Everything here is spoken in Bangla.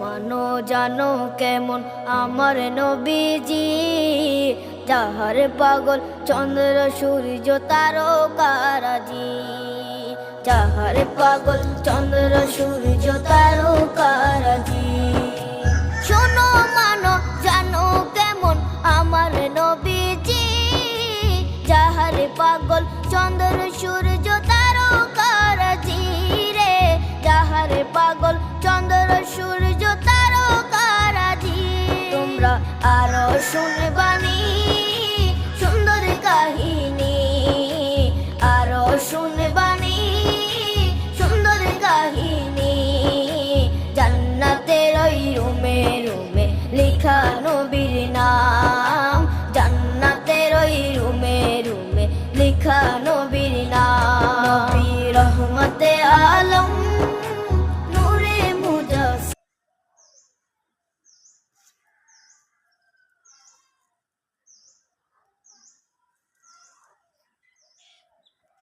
মানো জানো কেমন আমার নবীজি, যাহার পাগল চন্দ্র সূর্য তারকারাজি, যাহার পাগল চন্দ্র সূর্য তারকারাজি। শোনো মানো জানো কেমন আমার নবীজি, যাহার পাগল চন্দ্র